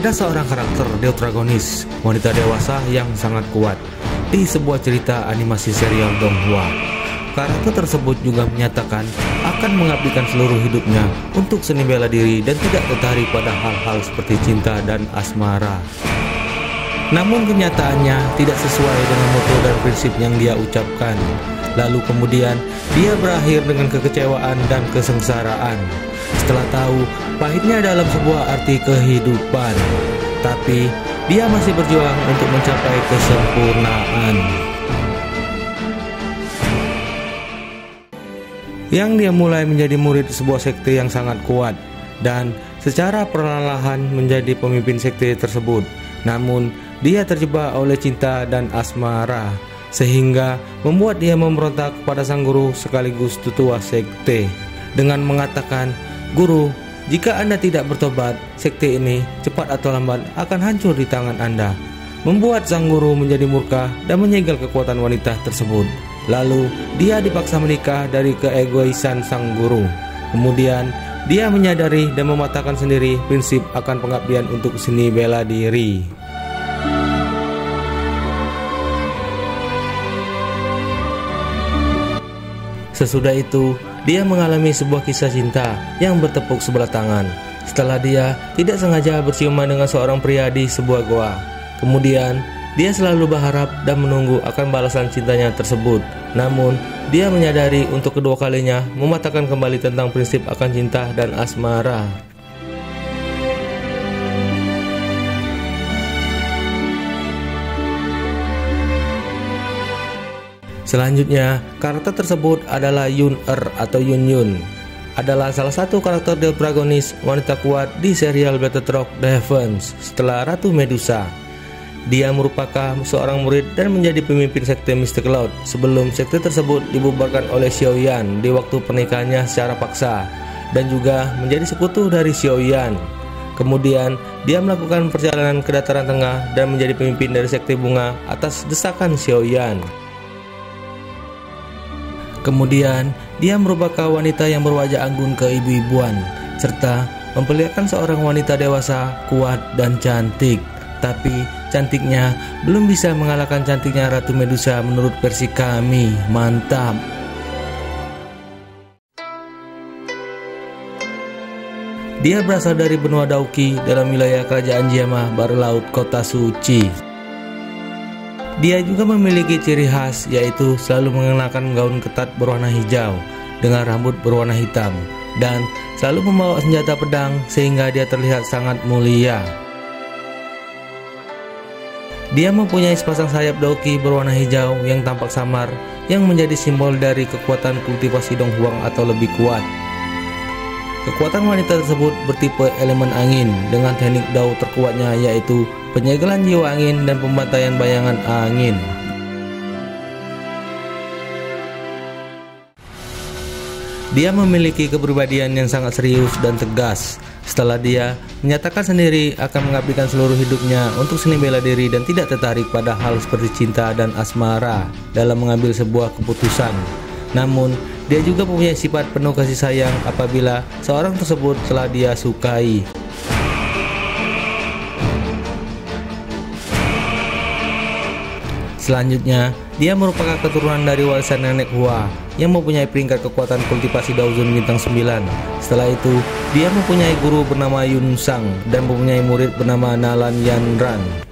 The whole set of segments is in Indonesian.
Ada seorang karakter protagonis, wanita dewasa yang sangat kuat di sebuah cerita animasi serial Donghua. Karakter tersebut juga menyatakan akan mengabdikan seluruh hidupnya untuk seni bela diri dan tidak tertarik pada hal-hal seperti cinta dan asmara. Namun kenyataannya tidak sesuai dengan motto dan prinsip yang dia ucapkan. Lalu kemudian dia berakhir dengan kekecewaan dan kesengsaraan setelah tahu pahitnya dalam sebuah arti kehidupan. Tapi dia masih berjuang untuk mencapai kesempurnaan. Yang dia mulai menjadi murid sebuah sekte yang sangat kuat dan secara perlahan menjadi pemimpin sekte tersebut. Namun dia terjebak oleh cinta dan asmara sehingga membuat dia memberontak kepada sang guru sekaligus tetua sekte dengan mengatakan, "Guru, jika Anda tidak bertobat, sekte ini cepat atau lambat akan hancur di tangan Anda." Membuat sang guru menjadi murka dan menyegel kekuatan wanita tersebut. Lalu dia dipaksa menikah dari keegoisan sang guru. Kemudian dia menyadari dan mematahkan sendiri prinsip akan pengabdian untuk seni bela diri. Sesudah itu, dia mengalami sebuah kisah cinta yang bertepuk sebelah tangan setelah dia tidak sengaja berciuman dengan seorang pria di sebuah goa. Kemudian, dia selalu berharap dan menunggu akan balasan cintanya tersebut. Namun, dia menyadari untuk kedua kalinya mematahkan kembali tentang prinsip akan cinta dan asmara. Selanjutnya, karakter tersebut adalah Yun-Er atau Yun-Yun. Adalah salah satu karakter protagonis wanita kuat di serial Battle Rock The Heavens setelah Ratu Medusa. Dia merupakan seorang murid dan menjadi pemimpin sekte Mystic Cloud sebelum sekte tersebut dibubarkan oleh Xiaoyan di waktu pernikahannya secara paksa dan juga menjadi sekutu dari Xiaoyan. Kemudian, dia melakukan perjalanan ke Dataran Tengah dan menjadi pemimpin dari sekte bunga atas desakan Xiaoyan. Kemudian, dia merupakan wanita yang berwajah anggun keibu-ibuan, serta memperlihatkan seorang wanita dewasa, kuat, dan cantik. Tapi, cantiknya belum bisa mengalahkan cantiknya Ratu Medusa menurut versi kami. Mantap! Dia berasal dari benua Dauki dalam wilayah kerajaan Jiama, baru laut kota suci. Dia juga memiliki ciri khas, yaitu selalu mengenakan gaun ketat berwarna hijau dengan rambut berwarna hitam dan selalu membawa senjata pedang sehingga dia terlihat sangat mulia. Dia mempunyai sepasang sayap Dauki berwarna hijau yang tampak samar yang menjadi simbol dari kekuatan kultivasi Donghuang atau lebih kuat. Kekuatan wanita tersebut bertipe elemen angin dengan teknik Dao terkuatnya yaitu penyegelan jiwa angin dan pembantaian bayangan angin. Dia memiliki kepribadian yang sangat serius dan tegas setelah dia menyatakan sendiri akan mengabdikan seluruh hidupnya untuk seni bela diri dan tidak tertarik pada hal seperti cinta dan asmara dalam mengambil sebuah keputusan. Namun, dia juga mempunyai sifat penuh kasih sayang apabila seorang tersebut telah dia sukai. Selanjutnya, dia merupakan keturunan dari warisan nenek Hua yang mempunyai peringkat kekuatan kultivasi Daozun bintang 9. Setelah itu, dia mempunyai guru bernama Yun Sang dan mempunyai murid bernama Nalan Yanran.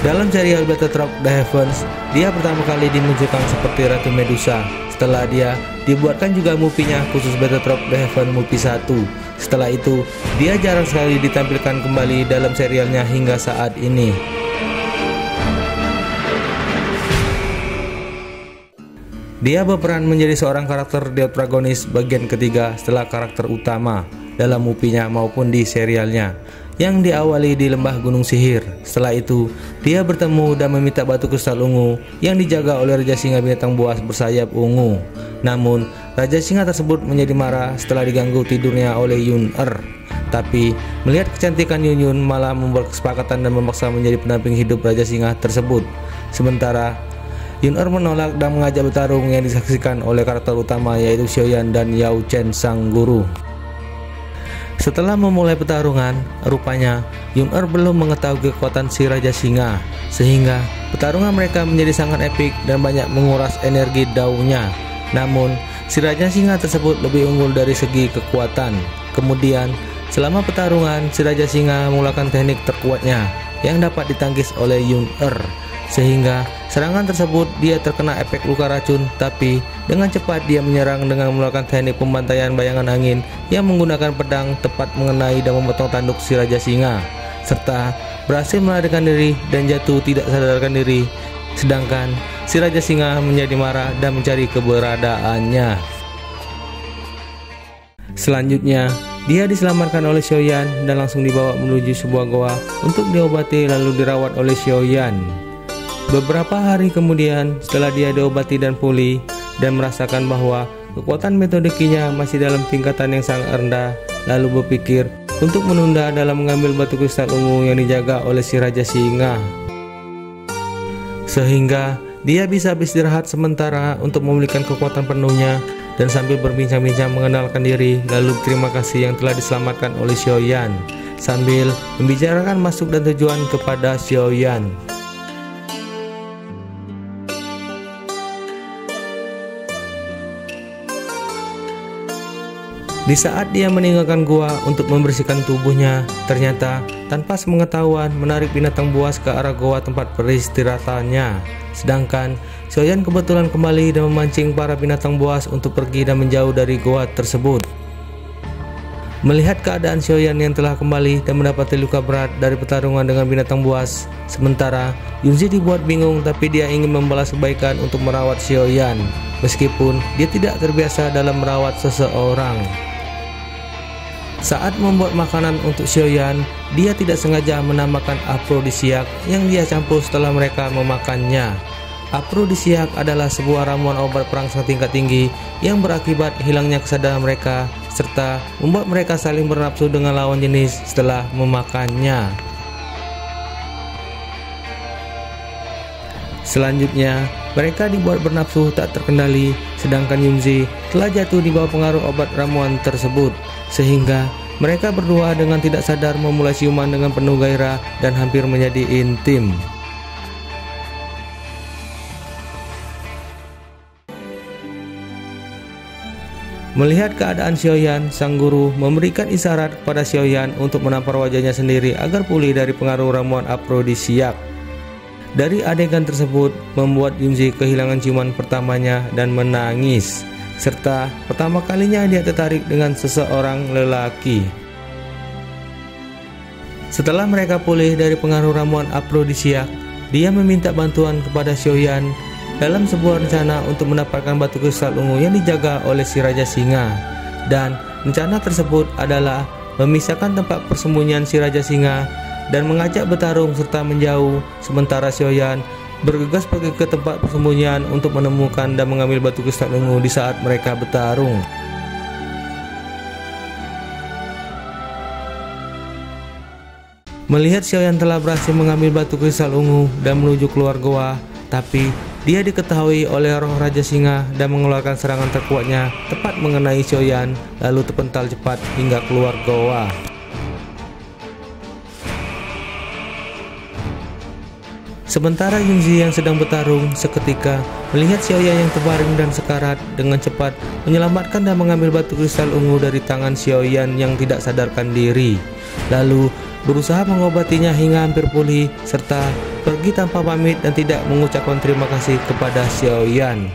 Dalam serial Battle Rock The Heavens, dia pertama kali dimunculkan seperti Ratu Medusa. Setelah dia dibuatkan juga movie-nya khusus Battle Rock The Heaven movie 1. Setelah itu, dia jarang sekali ditampilkan kembali dalam serialnya hingga saat ini. Dia berperan menjadi seorang karakter protagonis bagian ketiga setelah karakter utama dalam movie-nya maupun di serialnya, yang diawali di lembah Gunung Sihir. Setelah itu, dia bertemu dan meminta batu kristal ungu yang dijaga oleh Raja Singa binatang buas bersayap ungu. Namun, Raja Singa tersebut menjadi marah setelah diganggu tidurnya oleh Yun-Er. Tapi, melihat kecantikan Yun-Yun malah membuat kesepakatan dan memaksa menjadi pendamping hidup Raja Singa tersebut. Sementara, Yun-Er menolak dan mengajak bertarung yang disaksikan oleh karakter utama yaitu Xiaoyan dan Yao Chen sang guru. Setelah memulai pertarungan, rupanya Yun-Er belum mengetahui kekuatan si Raja Singa, sehingga pertarungan mereka menjadi sangat epik dan banyak menguras energi daunnya. Namun, si Raja Singa tersebut lebih unggul dari segi kekuatan. Kemudian, selama pertarungan, si Raja Singa menggunakan teknik terkuatnya yang dapat ditangkis oleh Yun-Er, sehingga serangan tersebut dia terkena efek luka racun, tapi dengan cepat dia menyerang dengan melakukan teknik pembantaian bayangan angin yang menggunakan pedang tepat mengenai dan memotong tanduk si Raja Singa, serta berhasil melarikan diri dan jatuh tidak sadarkan diri. Sedangkan si Raja Singa menjadi marah dan mencari keberadaannya. Selanjutnya, dia diselamatkan oleh Xiaoyan dan langsung dibawa menuju sebuah goa untuk diobati lalu dirawat oleh Xiaoyan. Beberapa hari kemudian, setelah dia diobati dan pulih dan merasakan bahwa kekuatan metode Ki-nya masih dalam tingkatan yang sangat rendah, lalu berpikir untuk menunda dalam mengambil batu kristal ungu yang dijaga oleh si Raja Singa, sehingga dia bisa beristirahat sementara untuk memulihkan kekuatan penuhnya dan sambil berbincang-bincang mengenalkan diri, lalu terima kasih yang telah diselamatkan oleh Xiaoyan sambil membicarakan maksud dan tujuan kepada Xiaoyan. Di saat dia meninggalkan gua untuk membersihkan tubuhnya, ternyata tanpa sepengetahuan menarik binatang buas ke arah gua tempat peristirahatannya. Sedangkan Xiaoyan kebetulan kembali dan memancing para binatang buas untuk pergi dan menjauh dari gua tersebut. Melihat keadaan Xiaoyan yang telah kembali dan mendapati luka berat dari pertarungan dengan binatang buas, sementara Yunzi dibuat bingung, tapi dia ingin membalas kebaikan untuk merawat Xiaoyan, meskipun dia tidak terbiasa dalam merawat seseorang. Saat membuat makanan untuk Xiaoyan, dia tidak sengaja menambahkan afrodisiak yang dia campur setelah mereka memakannya. Afrodisiak adalah sebuah ramuan obat perangsang tingkat tinggi yang berakibat hilangnya kesadaran mereka, serta membuat mereka saling bernafsu dengan lawan jenis setelah memakannya. Selanjutnya, mereka dibuat bernafsu tak terkendali, sedangkan Yunzi telah jatuh di bawah pengaruh obat ramuan tersebut, sehingga mereka berdua dengan tidak sadar memulai siuman dengan penuh gairah dan hampir menjadi intim. Melihat keadaan Xiaoyan, sang guru memberikan isyarat kepada Xiaoyan untuk menampar wajahnya sendiri agar pulih dari pengaruh ramuan afrodisiak. Dari adegan tersebut membuat Yunzi kehilangan ciuman pertamanya dan menangis, serta pertama kalinya dia tertarik dengan seseorang lelaki. Setelah mereka pulih dari pengaruh ramuan afrodisiak, dia meminta bantuan kepada Xiaoyan dalam sebuah rencana untuk mendapatkan batu kristal ungu yang dijaga oleh si Raja Singa. Dan rencana tersebut adalah memisahkan tempat persembunyian si Raja Singa dan mengajak bertarung serta menjauh, sementara Xiaoyan bergegas pergi ke tempat persembunyian untuk menemukan dan mengambil batu kristal ungu di saat mereka bertarung. Melihat Xiaoyan telah berhasil mengambil batu kristal ungu dan menuju keluar goa, tapi dia diketahui oleh roh Raja Singa dan mengeluarkan serangan terkuatnya tepat mengenai Xiaoyan, lalu terpental cepat hingga keluar goa. Sementara Yunzi yang sedang bertarung seketika melihat Xiaoyan yang terbaring dan sekarat, dengan cepat menyelamatkan dan mengambil batu kristal ungu dari tangan Xiaoyan yang tidak sadarkan diri, lalu berusaha mengobatinya hingga hampir pulih, serta pergi tanpa pamit dan tidak mengucapkan terima kasih kepada Xiaoyan.